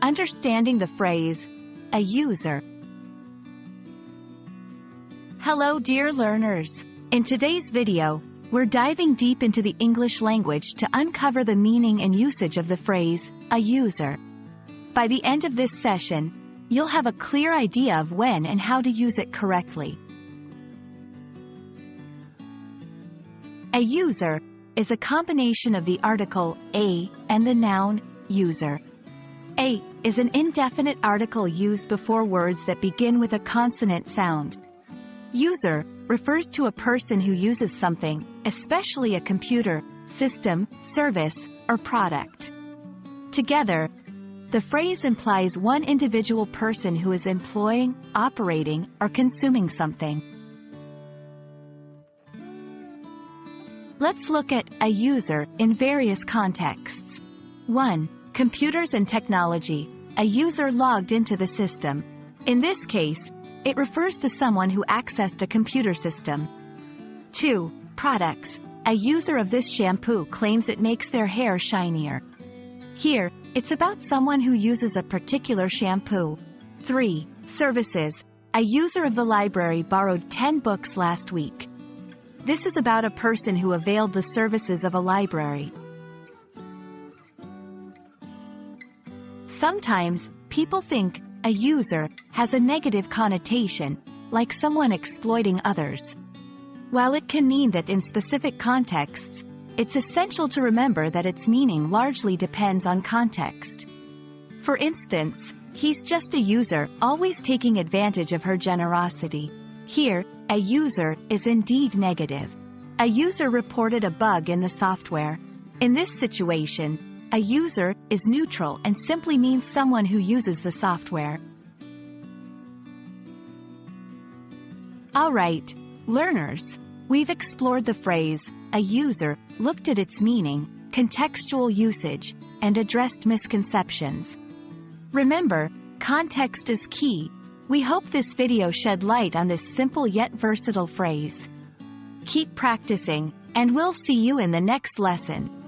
Understanding the phrase, a user. Hello dear learners. In today's video, we're diving deep into the English language to uncover the meaning and usage of the phrase, a user. By the end of this session, you'll have a clear idea of when and how to use it correctly. A user is a combination of the article a and the noun user. A is an indefinite article used before words that begin with a consonant sound. User refers to a person who uses something, especially a computer, system, service, or product. Together, the phrase implies one individual person who is employing, operating, or consuming something. Let's look at a user in various contexts. 1. Computers and technology. A user logged into the system. In this case, it refers to someone who accessed a computer system. 2. Products. A user of this shampoo claims it makes their hair shinier. Here, it's about someone who uses a particular shampoo. 3. Services. A user of the library borrowed 10 books last week. This is about a person who availed the services of a library. Sometimes, people think a user has a negative connotation, like someone exploiting others. While it can mean that in specific contexts, it's essential to remember that its meaning largely depends on context. For instance, he's just a user, always taking advantage of her generosity. Here, a user is indeed negative. A user reported a bug in the software. In this situation, a user is neutral and simply means someone who uses the software. Alright, learners, we've explored the phrase, a user, looked at its meaning, contextual usage, and addressed misconceptions. Remember, context is key. We hope this video shed light on this simple yet versatile phrase. Keep practicing, and we'll see you in the next lesson.